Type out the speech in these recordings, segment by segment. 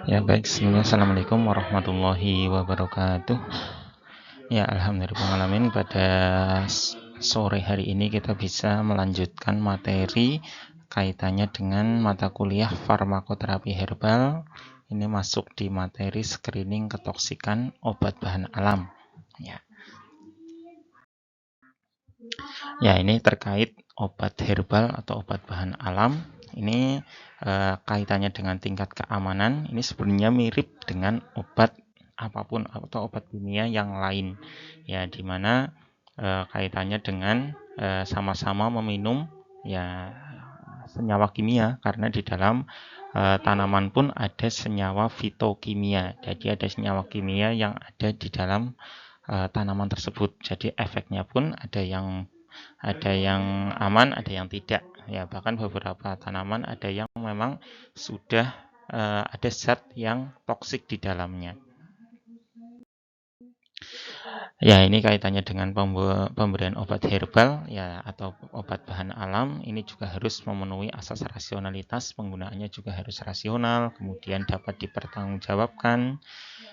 Ya baik, Assalamualaikum warahmatullahi wabarakatuh. Ya alhamdulillah pada sore hari ini kita bisa melanjutkan materi kaitannya dengan mata kuliah farmakoterapi herbal. Ini masuk di materi screening ketoksikan obat bahan alam. Ya ini terkait obat herbal atau obat bahan alam. Ini kaitannya dengan tingkat keamanan. Ini sebenarnya mirip dengan obat apapun atau obat kimia yang lain. Ya dimana kaitannya dengan sama-sama meminum ya senyawa kimia, karena di dalam tanaman pun ada senyawa fitokimia. Jadi ada senyawa kimia yang ada di dalam tanaman tersebut. Jadi efeknya pun ada yang aman, ada yang tidak. Ya, bahkan beberapa tanaman ada yang memang sudah ada zat yang toksik di dalamnya. Ya, ini kaitannya dengan pemberian obat herbal ya atau obat bahan alam. Ini juga harus memenuhi asas rasionalitas, penggunaannya juga harus rasional, kemudian dapat dipertanggungjawabkan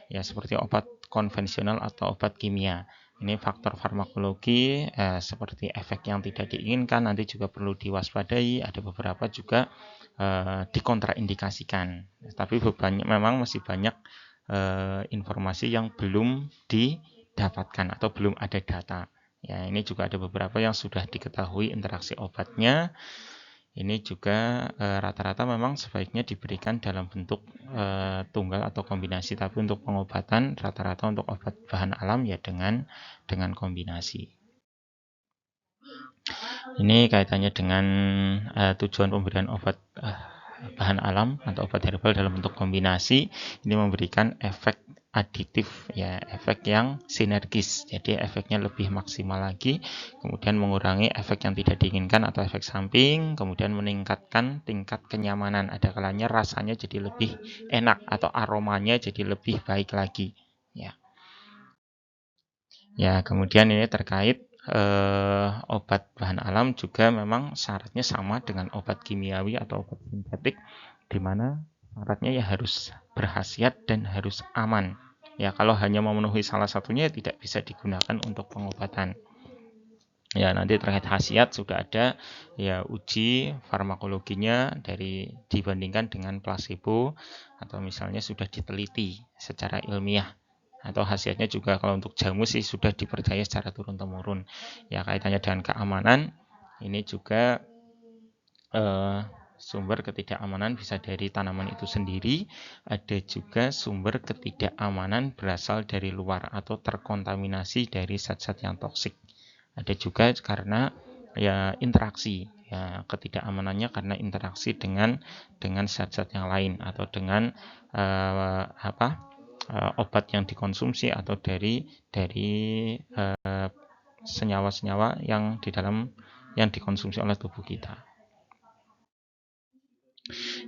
ya seperti obat konvensional atau obat kimia. Ini faktor farmakologi seperti efek yang tidak diinginkan nanti juga perlu diwaspadai. Ada beberapa juga dikontraindikasikan. Tapi memang masih banyak informasi yang belum didapatkan atau belum ada data. Ya, ini juga ada beberapa yang sudah diketahui interaksi obatnya. Ini juga rata-rata memang sebaiknya diberikan dalam bentuk tunggal atau kombinasi, tapi untuk pengobatan rata-rata untuk obat bahan alam ya dengan kombinasi. Ini kaitannya dengan tujuan pemberian obat bahan alam atau obat herbal dalam bentuk kombinasi. Ini memberikan efek aditif ya, efek yang sinergis. Jadi efeknya lebih maksimal lagi, kemudian mengurangi efek yang tidak diinginkan atau efek samping, kemudian meningkatkan tingkat kenyamanan. Ada kalanya rasanya jadi lebih enak atau aromanya jadi lebih baik lagi. Ya. Ya, kemudian ini terkait obat bahan alam juga memang syaratnya sama dengan obat kimiawi atau obat sintetik, di mana syaratnya ya harus berkhasiat dan harus aman. Ya, kalau hanya memenuhi salah satunya tidak bisa digunakan untuk pengobatan. Ya, nanti terkait khasiat sudah ada ya uji farmakologinya dari dibandingkan dengan placebo atau misalnya sudah diteliti secara ilmiah. Atau khasiatnya juga kalau untuk jamu sih sudah dipercaya secara turun-temurun. Ya, kaitannya dengan keamanan ini juga sumber ketidakamanan bisa dari tanaman itu sendiri, ada juga sumber ketidakamanan berasal dari luar atau terkontaminasi dari zat-zat yang toksik. Ada juga karena ya interaksi, ya ketidakamanannya karena interaksi dengan zat-zat yang lain atau dengan obat yang dikonsumsi atau dari senyawa-senyawa yang di dalam yang dikonsumsi oleh tubuh kita.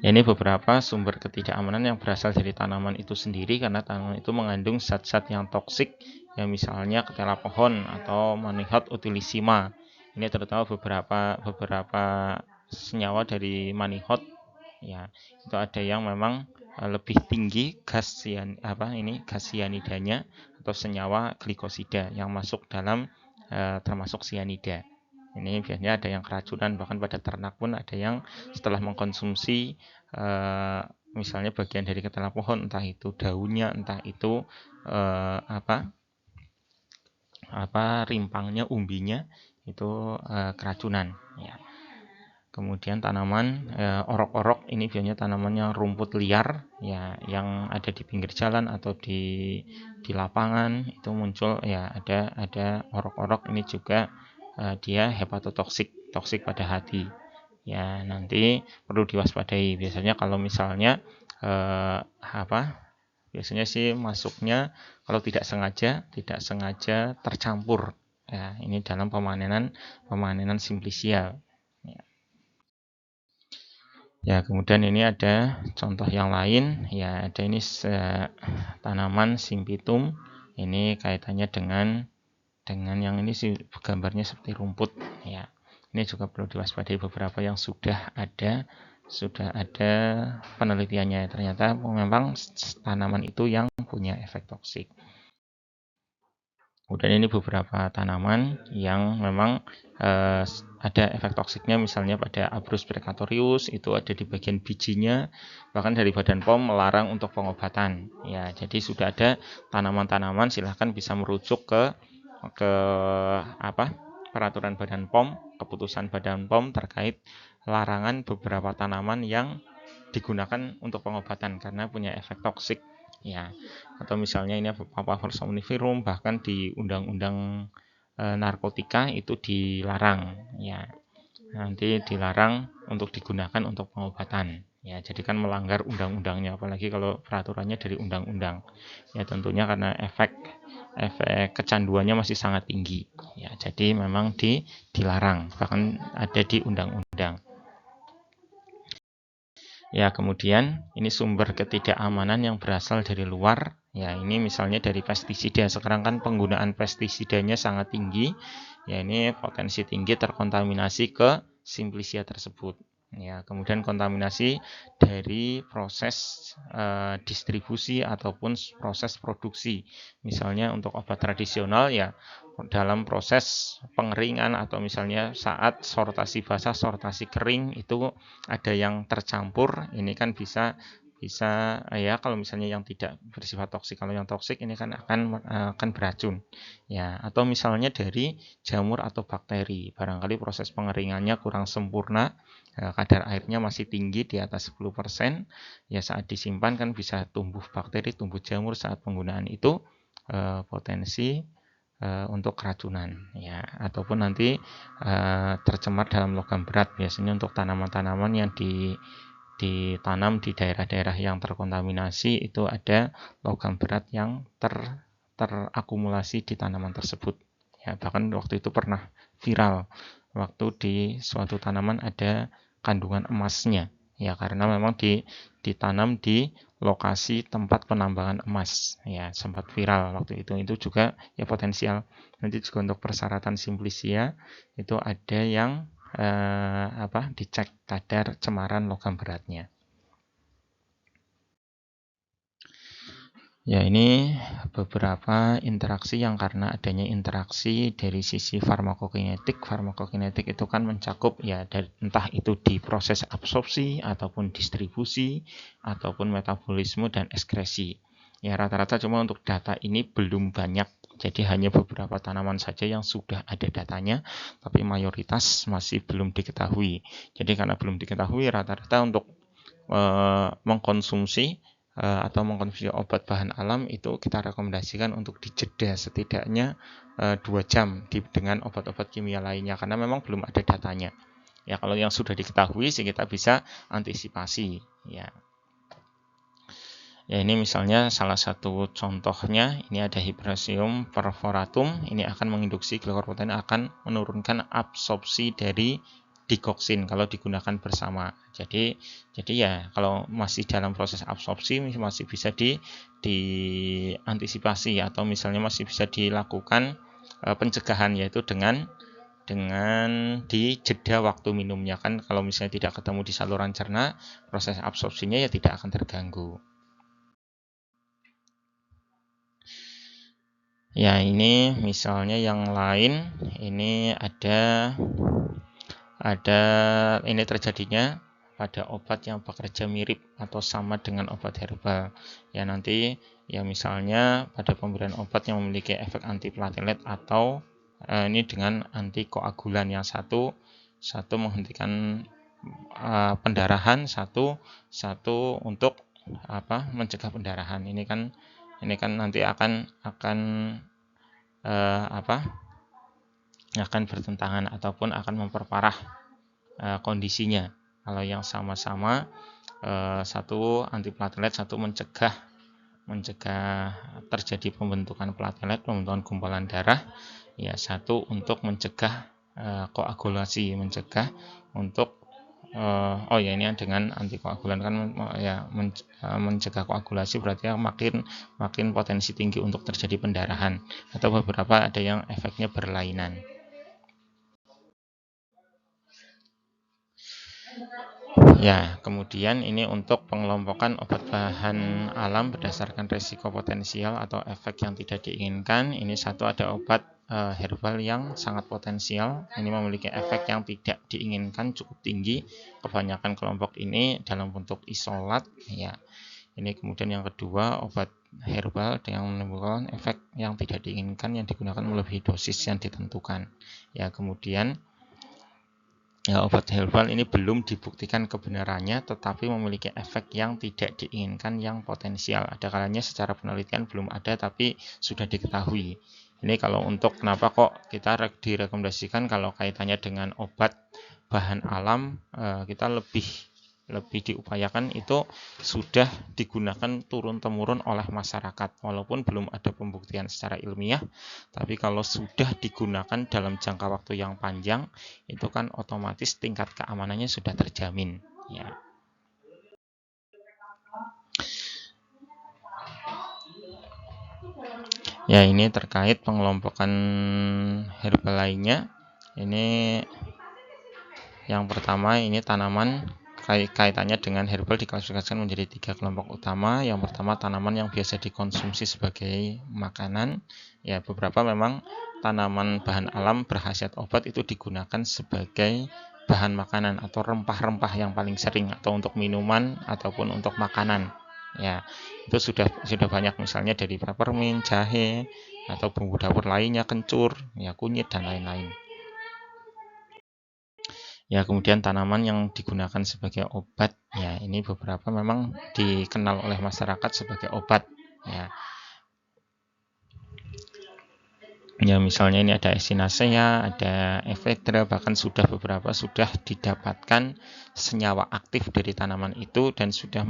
Ini beberapa sumber ketidakamanan yang berasal dari tanaman itu sendiri, karena tanaman itu mengandung zat-zat yang toksik, ya misalnya ketela pohon atau Manihot utilissima. Ini terutama beberapa senyawa dari Manihot, ya itu ada yang memang lebih tinggi gas sianidanya atau senyawa glikosida yang masuk dalam termasuk sianida. Ini biasanya ada yang keracunan, bahkan pada ternak pun ada yang setelah mengkonsumsi misalnya bagian dari ketela pohon, entah itu daunnya, entah itu rimpangnya, umbinya, itu keracunan. Ya. Kemudian tanaman orok-orok, ini biasanya tanaman yang rumput liar, ya, yang ada di pinggir jalan atau di lapangan itu muncul, ya ada orok-orok. Ini juga dia hepatotoksik, toksik pada hati. Ya, nanti perlu diwaspadai. Biasanya kalau misalnya biasanya sih masuknya kalau tidak sengaja tercampur. Ya, ini dalam pemanenan simplisia. Ya, kemudian ini ada contoh yang lain. Ya, ada ini tanaman Simpitum. Ini kaitannya dengan yang ini sih gambarnya seperti rumput. Ya, ini juga perlu diwaspadai, beberapa yang sudah ada penelitiannya, ternyata memang tanaman itu yang punya efek toksik. Kemudian ini beberapa tanaman yang memang ada efek toksiknya, misalnya pada Abrus precatorius itu ada di bagian bijinya, bahkan dari Badan POM melarang untuk pengobatan. Ya, jadi sudah ada tanaman-tanaman, silahkan bisa merujuk ke peraturan Badan POM, keputusan Badan POM terkait larangan beberapa tanaman yang digunakan untuk pengobatan karena punya efek toksik. Ya, atau misalnya ini Papaver somniferum, bahkan di undang-undang narkotika itu dilarang, ya, nanti dilarang untuk digunakan untuk pengobatan. Ya, jadi kan melanggar undang-undangnya, apalagi kalau peraturannya dari undang-undang. Ya, tentunya karena efek kecanduannya masih sangat tinggi. Ya, jadi memang dilarang, bahkan ada di undang-undang. Ya, kemudian ini sumber ketidakamanan yang berasal dari luar. Ya, ini misalnya dari pestisida. Sekarang kan penggunaan pestisidanya sangat tinggi. Ya, ini potensi tinggi terkontaminasi ke Simplicia tersebut. Ya, kemudian kontaminasi dari proses distribusi ataupun proses produksi. Misalnya untuk obat tradisional, ya dalam proses pengeringan atau misalnya saat sortasi basah, sortasi kering itu ada yang tercampur. Ini kan bisa ya, kalau misalnya yang tidak bersifat toksik. Kalau yang toksik ini kan akan beracun, ya. Atau misalnya dari jamur atau bakteri, barangkali proses pengeringannya kurang sempurna, kadar airnya masih tinggi di atas 10%, ya saat disimpan kan bisa tumbuh bakteri, tumbuh jamur. Saat penggunaan itu potensi untuk keracunan, ya, ataupun nanti tercemar dalam logam berat. Biasanya untuk tanaman-tanaman yang ditanam di daerah-daerah yang terkontaminasi itu ada logam berat yang terakumulasi di tanaman tersebut. Ya, bahkan waktu itu pernah viral waktu di suatu tanaman ada kandungan emasnya. Ya, karena memang ditanam di lokasi tempat penambangan emas. Ya, sempat viral waktu itu. Itu juga ya potensial. Nanti juga untuk persyaratan Simplicia itu ada yang dicek kadar cemaran logam beratnya. Ya, ini beberapa interaksi yang karena adanya interaksi dari sisi farmakokinetik. Farmakokinetik itu kan mencakup ya entah itu di proses absorpsi ataupun distribusi ataupun metabolisme dan ekskresi. Ya, rata-rata cuma untuk data ini belum banyak. Jadi hanya beberapa tanaman saja yang sudah ada datanya, tapi mayoritas masih belum diketahui. Jadi karena belum diketahui, rata-rata untuk mengkonsumsi obat bahan alam itu kita rekomendasikan untuk dijeda setidaknya 2 jam dengan obat-obat kimia lainnya, karena memang belum ada datanya. Ya, kalau yang sudah diketahui sih kita bisa antisipasi, ya. Ya, ini misalnya salah satu contohnya, ini ada Hypericium perforatum. Ini akan menginduksi glycoprotein, akan menurunkan absorpsi dari dikoksin kalau digunakan bersama. Jadi ya kalau masih dalam proses absorpsi masih bisa diantisipasi, atau misalnya masih bisa dilakukan pencegahan, yaitu dengan di jeda waktu minumnya. Kan kalau misalnya tidak ketemu di saluran cerna, proses absorpsinya ya tidak akan terganggu. Ya, ini misalnya yang lain, ini ada ini terjadinya pada obat yang bekerja mirip atau sama dengan obat herbal. Ya, nanti ya misalnya pada pemberian obat yang memiliki efek antiplatelet atau ini dengan antikoagulan, yang satu menghentikan pendarahan, satu untuk mencegah pendarahan. Ini kan nanti akan bertentangan ataupun akan memperparah kondisinya. Kalau yang sama-sama satu antiplatelet, satu mencegah terjadi pembentukan platelet, pembentukan gumpalan darah, ya satu untuk mencegah koagulasi, mencegah untuk ini dengan antikoagulan kan ya mencegah koagulasi, berarti makin potensi tinggi untuk terjadi pendarahan, atau beberapa ada yang efeknya berlainan. Ya, kemudian ini untuk pengelompokan obat bahan alam berdasarkan risiko potensial atau efek yang tidak diinginkan. Ini satu, ada obat herbal yang sangat potensial. Ini memiliki efek yang tidak diinginkan cukup tinggi. Kebanyakan kelompok ini dalam bentuk isolat. Ya, ini kemudian yang kedua, obat herbal yang menimbulkan efek yang tidak diinginkan yang digunakan melebihi dosis yang ditentukan. Ya, kemudian ya, obat herbal ini belum dibuktikan kebenarannya, tetapi memiliki efek yang tidak diinginkan yang potensial. Ada kalanya secara penelitian belum ada, tapi sudah diketahui. Ini kalau untuk kenapa kok kita direkomendasikan kalau kaitannya dengan obat bahan alam, kita lebih diupayakan itu sudah digunakan turun-temurun oleh masyarakat. Walaupun belum ada pembuktian secara ilmiah, tapi kalau sudah digunakan dalam jangka waktu yang panjang, itu kan otomatis tingkat keamanannya sudah terjamin. Ya. Ya, ini terkait pengelompokan herbal lainnya. Ini yang pertama, ini tanaman kaitannya dengan herbal diklasifikasikan menjadi 3 kelompok utama. Yang pertama, tanaman yang biasa dikonsumsi sebagai makanan. Ya, beberapa memang tanaman bahan alam berkhasiat obat itu digunakan sebagai bahan makanan atau rempah-rempah yang paling sering, atau untuk minuman ataupun untuk makanan. Ya, itu sudah banyak, misalnya dari peppermint, jahe, atau bumbu dapur lainnya, kencur, ya, kunyit dan lain-lain. Ya, kemudian tanaman yang digunakan sebagai obat, ya, ini beberapa memang dikenal oleh masyarakat sebagai obat. Ya, misalnya ini ada Echinacea, ada Ephedra, bahkan beberapa sudah didapatkan senyawa aktif dari tanaman itu dan sudah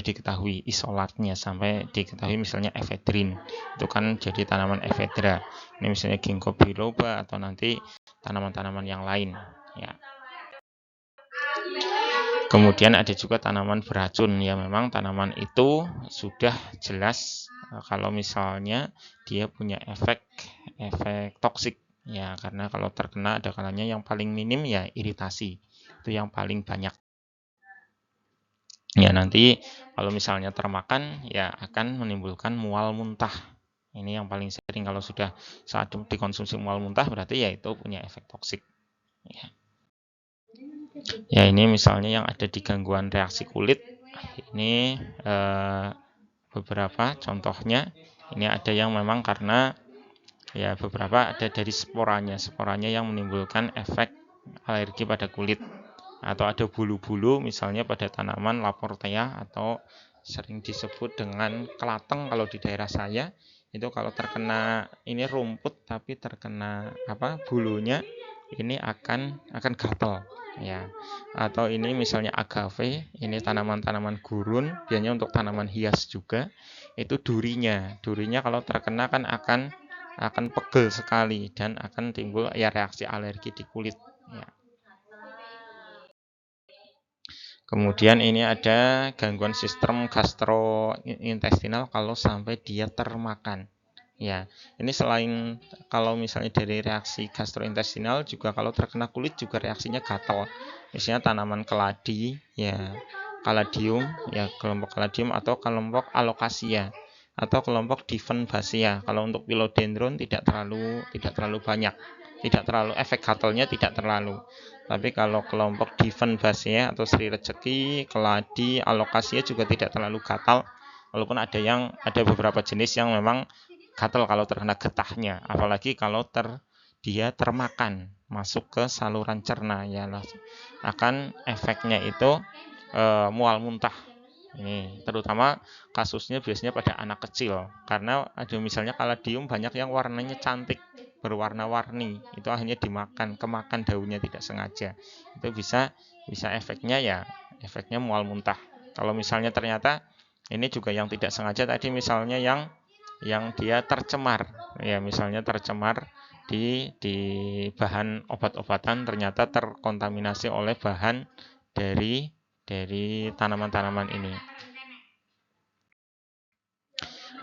diketahui isolatnya, sampai diketahui misalnya ephedrine. Itu kan jadi tanaman Ephedra. Ini misalnya Ginkgo biloba atau nanti tanaman-tanaman yang lain, ya. Kemudian ada juga tanaman beracun. Ya, memang tanaman itu sudah jelas kalau misalnya dia punya efek toksik. Ya, karena kalau terkena ada kalanya yang paling minim ya iritasi. Itu yang paling banyak. Ya, nanti kalau misalnya termakan ya akan menimbulkan mual muntah. Ini yang paling sering, kalau sudah saat dikonsumsi mual muntah berarti ya itu punya efek toksik. Ya. Ya, ini misalnya yang ada di gangguan reaksi kulit. Ini beberapa contohnya. Ini ada yang memang karena ya beberapa ada dari sporanya yang menimbulkan efek alergi pada kulit. Atau ada bulu-bulu misalnya pada tanaman Laportea, atau sering disebut dengan kelateng kalau di daerah saya. Itu kalau terkena ini rumput tapi terkena bulunya, ini akan gatal. Ya, atau ini misalnya agave, ini tanaman-tanaman gurun, biasanya untuk tanaman hias juga. Itu durinya kalau terkena kan akan pegel sekali dan akan timbul ya reaksi alergi di kulit. Ya. Kemudian ini ada gangguan sistem gastrointestinal kalau sampai dia termakan. Ya, ini selain kalau misalnya dari reaksi gastrointestinal, juga kalau terkena kulit juga reaksinya gatal. Misalnya tanaman keladi, ya, caladium, ya, kelompok caladium atau kelompok alocasia atau kelompok divenbaceae. Kalau untuk philodendron tidak terlalu banyak, tidak terlalu efek gatalnya tidak terlalu. Tapi kalau kelompok divenbaceae atau sri rezeki, keladi, alocasia juga tidak terlalu gatal. Walaupun ada beberapa jenis yang memang gatal kalau terkena getahnya, apalagi kalau dia termakan masuk ke saluran cerna, ya, akan efeknya itu mual muntah. Ini terutama kasusnya biasanya pada anak kecil, karena ada misalnya caladium banyak yang warnanya cantik, berwarna-warni, itu akhirnya kemakan daunnya tidak sengaja, itu bisa efeknya mual muntah. Kalau misalnya ternyata ini juga yang tidak sengaja tadi, misalnya yang dia tercemar, ya, misalnya tercemar di bahan obat-obatan, ternyata terkontaminasi oleh bahan dari tanaman-tanaman ini.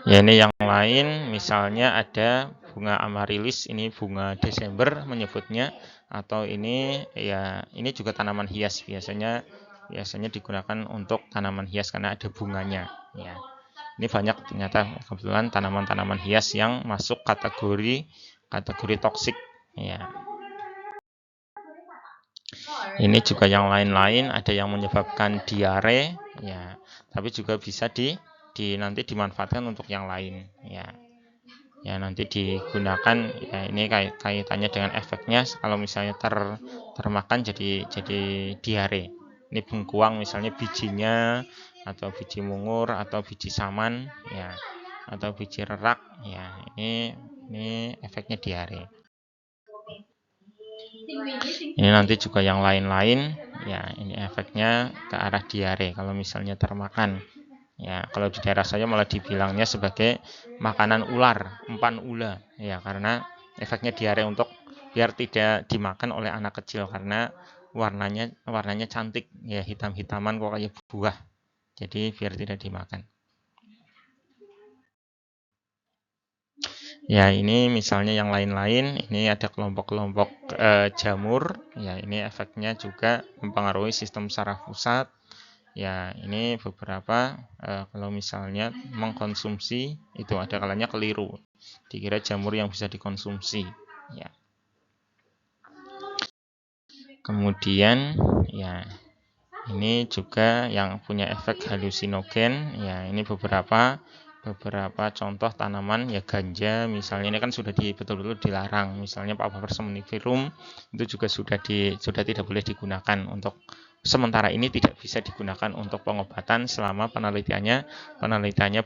Ya, ini yang lain, misalnya ada bunga amaryllis, ini bunga Desember menyebutnya, atau ini juga tanaman hias, biasanya biasanya digunakan untuk tanaman hias karena ada bunganya. Ya, ini banyak ternyata kebetulan tanaman-tanaman hias yang masuk kategori toksik. Ya, ini juga yang lain-lain, ada yang menyebabkan diare, ya, tapi juga bisa nanti dimanfaatkan untuk yang lain, ya. Ya, nanti digunakan, ya, ini kaitannya dengan efeknya kalau misalnya termakan jadi diare. Ini bengkuang misalnya bijinya, atau biji mungur, atau biji saman, ya, atau biji rerak, ya, ini efeknya diare. Ini nanti juga yang lain-lain, ya, ini efeknya ke arah diare kalau misalnya termakan. Ya, kalau di daerah saya malah dibilangnya sebagai makanan ular, umpan ula, ya, karena efeknya diare untuk biar tidak dimakan oleh anak kecil karena warnanya cantik, ya, hitam-hitaman kok kayak buah. Jadi biar tidak dimakan. Ya, ini misalnya yang lain-lain, ini ada kelompok-kelompok jamur, ya, ini efeknya juga mempengaruhi sistem saraf pusat. Ya, ini beberapa kalau misalnya mengkonsumsi itu ada kalanya keliru, dikira jamur yang bisa dikonsumsi. Ya. Kemudian, ya, ini juga yang punya efek halusinogen. Ya, ini beberapa contoh tanaman, ya, ganja misalnya, ini kan sudah betul-betul dilarang. Misalnya Papaver somniferum itu juga sudah tidak boleh digunakan untuk sementara ini, tidak bisa digunakan untuk pengobatan selama penelitiannya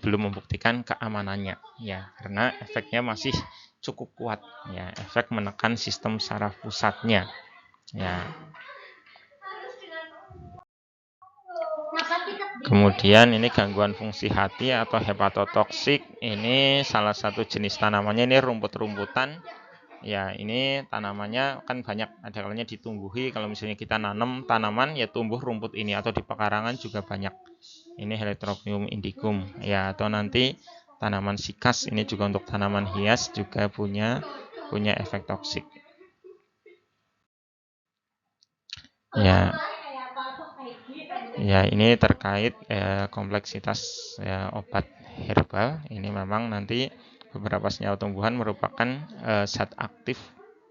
belum membuktikan keamanannya, ya, karena efeknya masih cukup kuat, ya, efek menekan sistem saraf pusatnya, ya. Kemudian ini gangguan fungsi hati atau hepatotoksik, ini salah satu jenis tanamannya, ini rumput-rumputan. Ya, ini tanamannya kan banyak, ada kalanya ditumbuhi, kalau misalnya kita nanam tanaman, ya tumbuh rumput ini, atau di pekarangan juga banyak. Ini Heterobium indicum, ya, atau nanti tanaman sikas, ini juga untuk tanaman hias juga punya efek toksik. Ya. Ya, ini terkait kompleksitas obat herbal. Ini memang nanti beberapa senyawa tumbuhan merupakan zat aktif,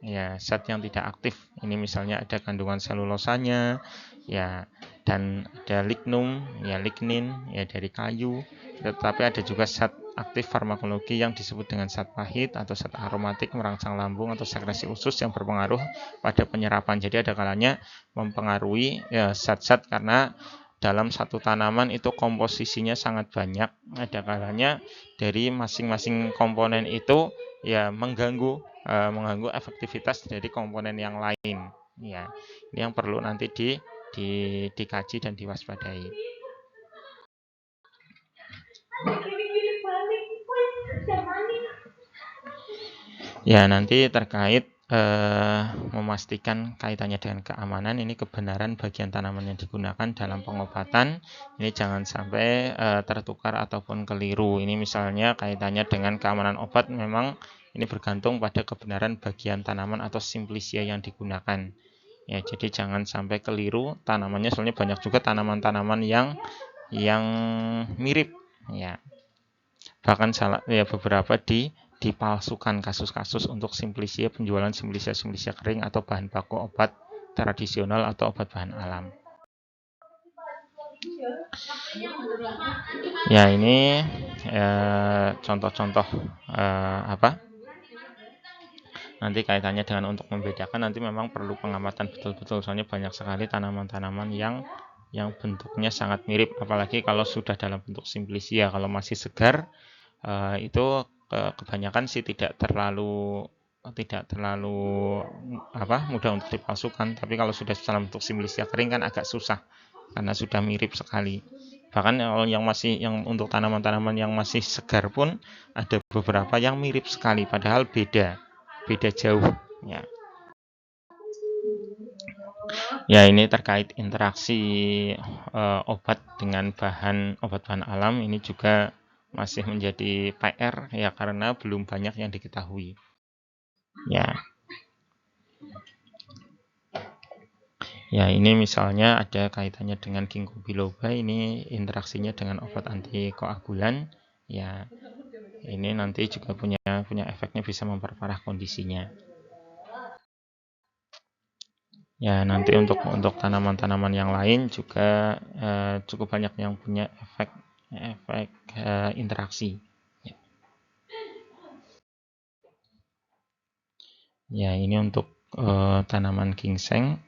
ya, zat yang tidak aktif. Ini misalnya ada kandungan selulosanya, ya, dan ada lignum, ya, lignin, ya, dari kayu. Tetapi ada juga zat aktif farmakologi yang disebut dengan zat pahit atau zat aromatik merangsang lambung atau sekresi usus yang berpengaruh pada penyerapan. Jadi ada kalanya mempengaruhi, ya, zat-zat karena dalam satu tanaman itu komposisinya sangat banyak. Ada kalanya dari masing-masing komponen itu, ya, mengganggu efektivitas dari komponen yang lain. Ya, ini yang perlu nanti dikaji dan diwaspadai. Ya, nanti terkait memastikan kaitannya dengan keamanan, ini kebenaran bagian tanaman yang digunakan dalam pengobatan, ini jangan sampai tertukar ataupun keliru. Ini misalnya kaitannya dengan keamanan obat, memang ini bergantung pada kebenaran bagian tanaman atau simplicia yang digunakan. Ya, jadi jangan sampai keliru tanamannya, soalnya banyak juga tanaman-tanaman yang mirip, ya. Bahkan salah, ya, beberapa dipalsukan kasus-kasus untuk simplicia, penjualan simplicia kering atau bahan baku obat tradisional atau obat bahan alam. Ya, ini contoh-contoh nanti kaitannya dengan untuk membedakan, nanti memang perlu pengamatan betul-betul, soalnya banyak sekali tanaman-tanaman yang bentuknya sangat mirip, apalagi kalau sudah dalam bentuk simplicia. Kalau masih segar, itu kebanyakan sih tidak terlalu mudah untuk dipalsukan. Tapi kalau sudah dalam bentuk simplicia kering kan agak susah karena sudah mirip sekali. Bahkan yang untuk tanaman-tanaman yang masih segar pun ada beberapa yang mirip sekali padahal beda jauh, ya. Ya, ini terkait interaksi obat dengan obat bahan alam, ini juga masih menjadi PR, ya, karena belum banyak yang diketahui. Ya. Ya, ini misalnya ada kaitannya dengan ginkgo biloba, ini interaksinya dengan obat antikoagulan. Ya, ini nanti juga punya efeknya, bisa memperparah kondisinya. Ya, nanti untuk tanaman-tanaman yang lain juga cukup banyak yang punya efek interaksi. Ya, ini untuk tanaman ginseng.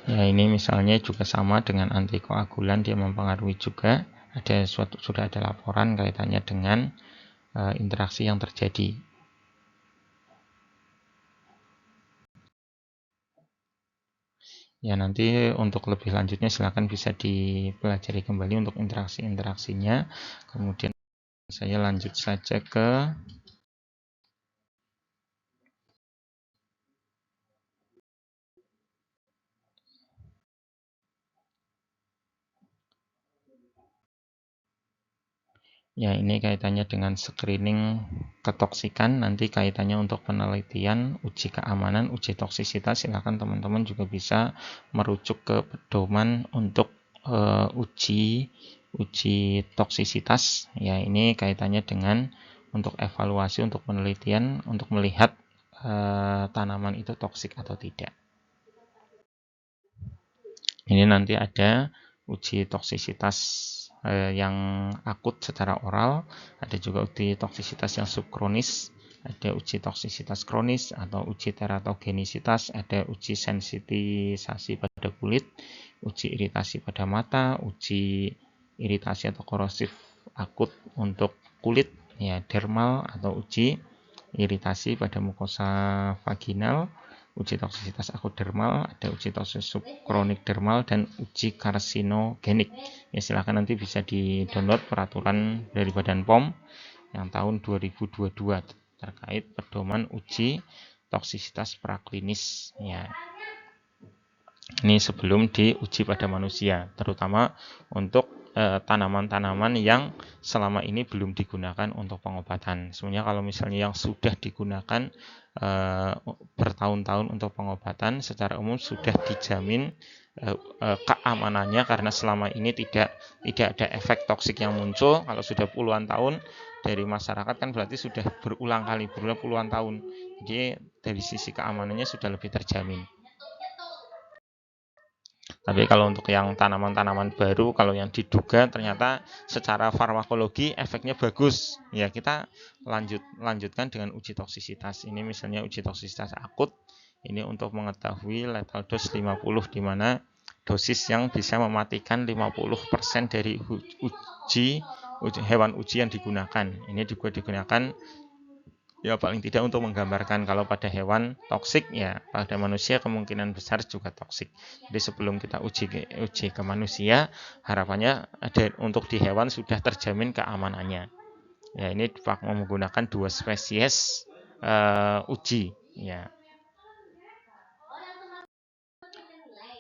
Ya, ini misalnya juga sama dengan antikoagulan, dia mempengaruhi juga. Sudah ada laporan kaitannya dengan interaksi yang terjadi. Ya, nanti untuk lebih lanjutnya silakan bisa dipelajari kembali untuk interaksi-interaksinya. Kemudian saya lanjut saja ke ya, ini kaitannya dengan screening ketoksikan. Nanti kaitannya untuk penelitian, uji keamanan, uji toksisitas. Silakan teman-teman juga bisa merujuk ke pedoman untuk uji toksisitas. Ya, ini kaitannya dengan untuk evaluasi, untuk penelitian, untuk melihat tanaman itu toksik atau tidak. Ini nanti ada uji toksisitas yang akut secara oral, ada juga uji toksisitas yang subkronis, ada uji toksisitas kronis atau uji teratogenisitas, ada uji sensitisasi pada kulit, uji iritasi pada mata, uji iritasi atau korosif akut untuk kulit, ya dermal, atau uji iritasi pada mukosa vaginal, uji toksisitas akut dermal, ada uji toksisitas subkronik dermal, dan uji karsinogenik. Ya, silahkan nanti bisa di-download peraturan dari Badan POM yang tahun 2022 terkait pedoman uji toksisitas praklinis. Ya, ini sebelum diuji pada manusia, terutama untuk tanaman-tanaman yang selama ini belum digunakan untuk pengobatan. Sebenarnya kalau misalnya yang sudah digunakan bertahun-tahun untuk pengobatan, secara umum sudah dijamin keamanannya, karena selama ini tidak ada efek toksik yang muncul. Kalau sudah puluhan tahun dari masyarakat kan berarti sudah berulang kali, puluhan tahun. Jadi dari sisi keamanannya sudah lebih terjamin. Tapi kalau untuk yang tanaman-tanaman baru, kalau yang diduga ternyata secara farmakologi efeknya bagus, ya kita lanjutkan dengan uji toksisitas. Ini misalnya uji toksisitas akut, ini untuk mengetahui lethal dose 50, di mana dosis yang bisa mematikan 50% dari hewan uji yang digunakan. Ini juga digunakan ya paling tidak untuk menggambarkan kalau pada hewan toksik, ya pada manusia kemungkinan besar juga toksik. Jadi sebelum kita uji ke manusia, harapannya untuk di hewan sudah terjamin keamanannya. Ya, ini menggunakan 2 spesies uji. Ya.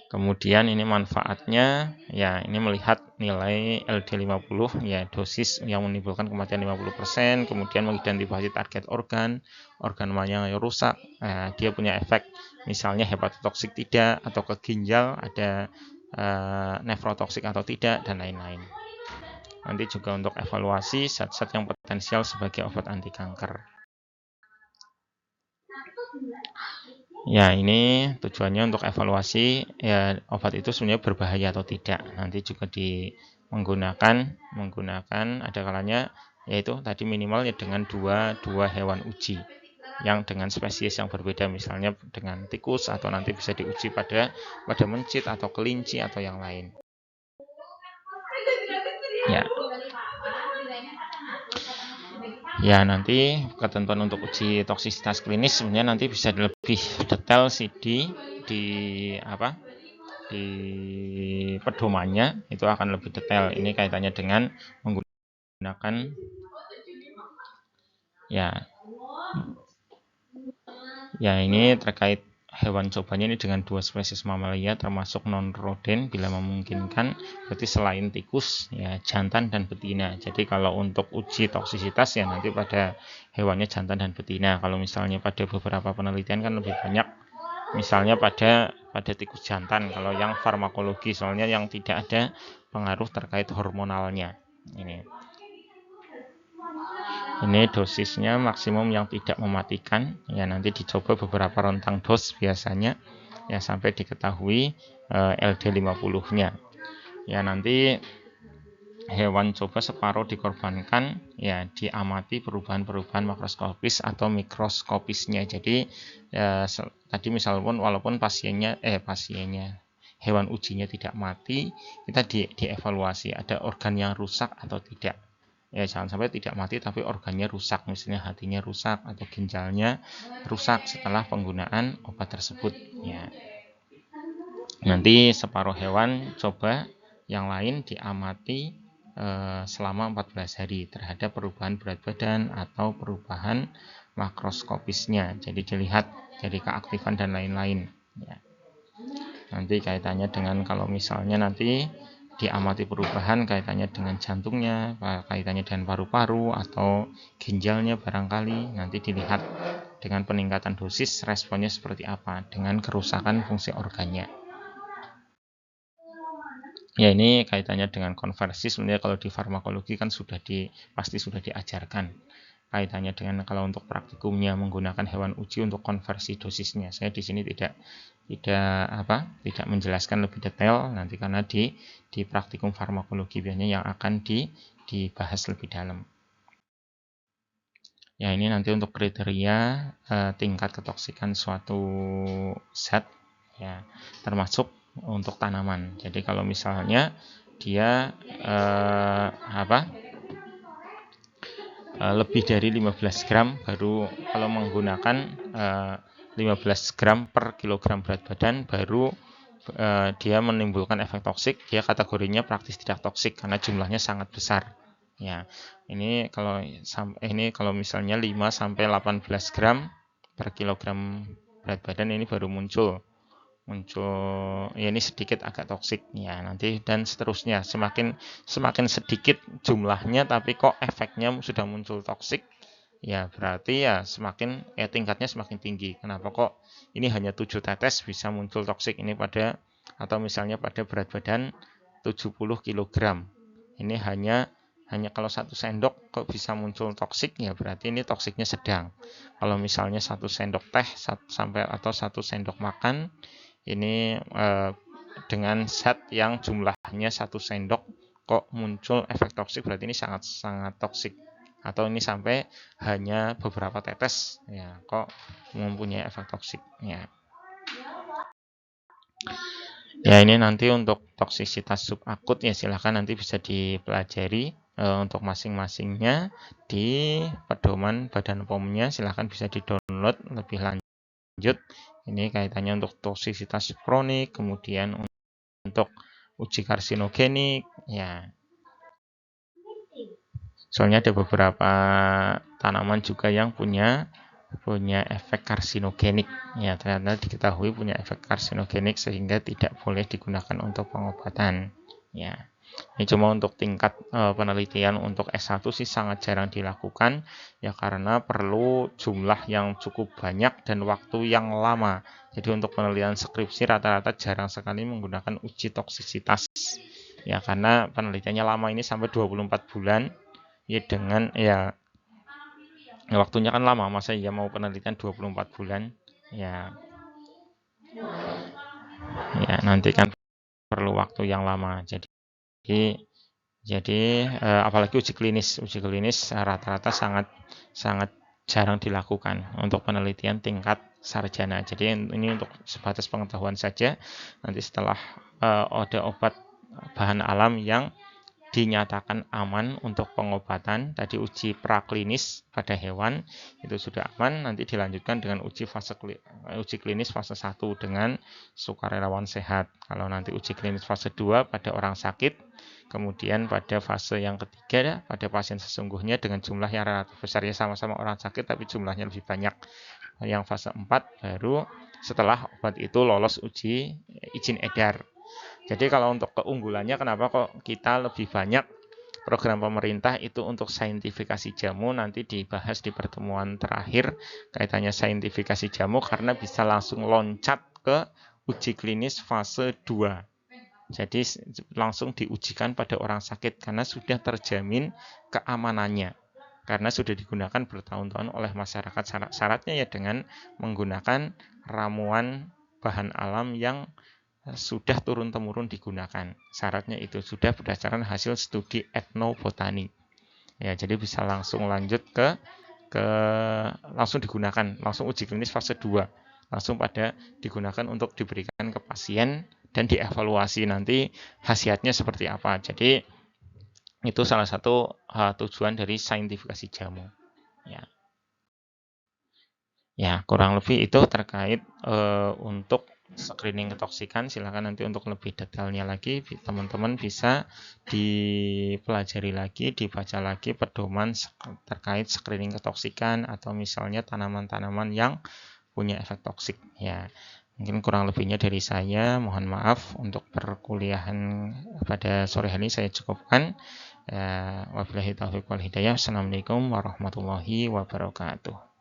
Kemudian ini manfaatnya, ya ini melihat nilai LD50, ya dosis yang menimbulkan kematian 50%, kemudian mengidentifikasi target organ mana yang rusak, dia punya efek misalnya hepatotoksik tidak, atau ke ginjal ada nefrotoksik atau tidak, dan lain-lain. Nanti juga untuk evaluasi zat-zat yang potensial sebagai obat anti kanker. Ya, ini tujuannya untuk evaluasi ya obat itu sebenarnya berbahaya atau tidak. Nanti juga menggunakan ada kalanya yaitu tadi minimal ya dengan dua hewan uji yang dengan spesies yang berbeda, misalnya dengan tikus, atau nanti bisa diuji pada mencit atau kelinci atau yang lain. Ya. Ya, nanti ketentuan untuk uji toksisitas klinis sebenarnya nanti bisa lebih detail sih di pedomannya, itu akan lebih detail. Ini kaitannya dengan menggunakan ya ini terkait hewan cobanya ini dengan 2 spesies mamalia termasuk non-roden bila memungkinkan, berarti selain tikus ya jantan dan betina. Jadi kalau untuk uji toksisitas ya nanti pada hewannya jantan dan betina. Kalau misalnya pada beberapa penelitian kan lebih banyak misalnya pada tikus jantan kalau yang farmakologi, soalnya yang tidak ada pengaruh terkait hormonalnya. Ini dosisnya maksimum yang tidak mematikan ya, nanti dicoba beberapa rentang dos biasanya ya sampai diketahui LD50-nya. Ya nanti hewan coba separuh dikorbankan ya, diamati perubahan-perubahan makroskopis atau mikroskopisnya. Jadi ya, tadi misalpun walaupun pasiennya hewan ujinya tidak mati, kita dievaluasi ada organ yang rusak atau tidak. Ya jangan sampai tidak mati tapi organnya rusak, misalnya hatinya rusak atau ginjalnya rusak setelah penggunaan obat tersebut ya. Nanti separuh hewan coba yang lain diamati selama 14 hari terhadap perubahan berat badan atau perubahan makroskopisnya. Jadi dilihat dari keaktifan dan lain-lain ya. Nanti kaitannya dengan kalau misalnya nanti diamati perubahan kaitannya dengan jantungnya, kaitannya dengan paru-paru atau ginjalnya barangkali, nanti dilihat dengan peningkatan dosis responnya seperti apa dengan kerusakan fungsi organnya. Ya ini kaitannya dengan konversi, sebenarnya kalau di farmakologi kan pasti sudah diajarkan. Kaitannya dengan kalau untuk praktikumnya menggunakan hewan uji untuk konversi dosisnya. Saya di sini tidak menjelaskan lebih detail nanti karena di praktikum farmakologi biasanya yang akan dibahas lebih dalam. Ya ini nanti untuk kriteria tingkat ketoksikan suatu zat ya, termasuk untuk tanaman. Jadi kalau misalnya dia lebih dari 15 gram baru, kalau menggunakan 15 gram per kilogram berat badan baru dia menimbulkan efek toksik, dia kategorinya praktis tidak toksik karena jumlahnya sangat besar. Ya, ini kalau misalnya 5 sampai 18 gram per kilogram berat badan ini baru muncul ya, ini sedikit agak toksik ya, nanti dan seterusnya semakin sedikit jumlahnya tapi kok efeknya sudah muncul toksik ya, berarti ya tingkatnya semakin tinggi. Kenapa kok ini hanya 7 tetes bisa muncul toksik ini atau misalnya pada berat badan 70 kg ini hanya kalau 1 sendok kok bisa muncul toksik ya, berarti ini toksiknya sedang. Kalau misalnya 1 sendok teh atau 1 sendok makan ini dengan zat yang jumlahnya 1 sendok kok muncul efek toksik, berarti ini sangat toksik. Atau ini sampai hanya beberapa tetes ya kok mempunyai efek toksik ya. Ya ini nanti untuk toksisitas subakut ya silahkan nanti bisa dipelajari untuk masing-masingnya di pedoman Badan POM-nya, silahkan bisa di-download lebih lanjut. Ini kaitannya untuk toksisitas kronik, kemudian untuk uji karsinogenik ya. Soalnya ada beberapa tanaman juga yang punya efek karsinogenik ya, ternyata diketahui punya efek karsinogenik sehingga tidak boleh digunakan untuk pengobatan ya. Ini cuma untuk tingkat penelitian untuk S1 sih sangat jarang dilakukan ya, karena perlu jumlah yang cukup banyak dan waktu yang lama. Jadi untuk penelitian skripsi rata-rata jarang sekali menggunakan uji toksisitas ya, karena penelitiannya lama, ini sampai 24 bulan ya, dengan ya waktunya kan lama, masa ya mau penelitian 24 bulan ya. Ya nanti kan perlu waktu yang lama. Jadi apalagi uji klinis rata-rata sangat jarang dilakukan untuk penelitian tingkat sarjana. Jadi ini untuk sebatas pengetahuan saja. Nanti setelah ada obat bahan alam yang dinyatakan aman untuk pengobatan, tadi uji praklinis pada hewan itu sudah aman, nanti dilanjutkan dengan uji klinis fase 1 dengan sukarelawan sehat. Kalau nanti uji klinis fase 2 pada orang sakit, kemudian pada fase yang ketiga pada pasien sesungguhnya dengan jumlah yang relatif besar ya, sama-sama orang sakit tapi jumlahnya lebih banyak. Yang fase 4 baru setelah obat itu lolos uji izin edar. Jadi kalau untuk keunggulannya, kenapa kok kita lebih banyak program pemerintah itu untuk saintifikasi jamu, nanti dibahas di pertemuan terakhir kaitannya saintifikasi jamu, karena bisa langsung loncat ke uji klinis fase 2. Jadi langsung diujikan pada orang sakit karena sudah terjamin keamanannya, karena sudah digunakan bertahun-tahun oleh masyarakat. Syaratnya ya dengan menggunakan ramuan bahan alam yang sudah turun-temurun digunakan. Syaratnya itu sudah berdasarkan hasil studi etnobotani. Ya, jadi bisa langsung lanjut ke langsung digunakan, langsung uji klinis fase 2. Langsung pada digunakan untuk diberikan ke pasien dan dievaluasi nanti khasiatnya seperti apa. Jadi itu salah satu tujuan dari saintifikasi jamu. Ya. Ya, kurang lebih itu terkait untuk screening ketoksikan. Silakan nanti untuk lebih detailnya lagi teman-teman bisa dipelajari lagi, dibaca lagi pedoman terkait screening ketoksikan atau misalnya tanaman-tanaman yang punya efek toksik. Ya, mungkin kurang lebihnya dari saya. Mohon maaf untuk perkuliahan pada sore hari saya cukupkan. Wabillahi taufiq wal hidayah. Assalamualaikum warahmatullahi wabarakatuh.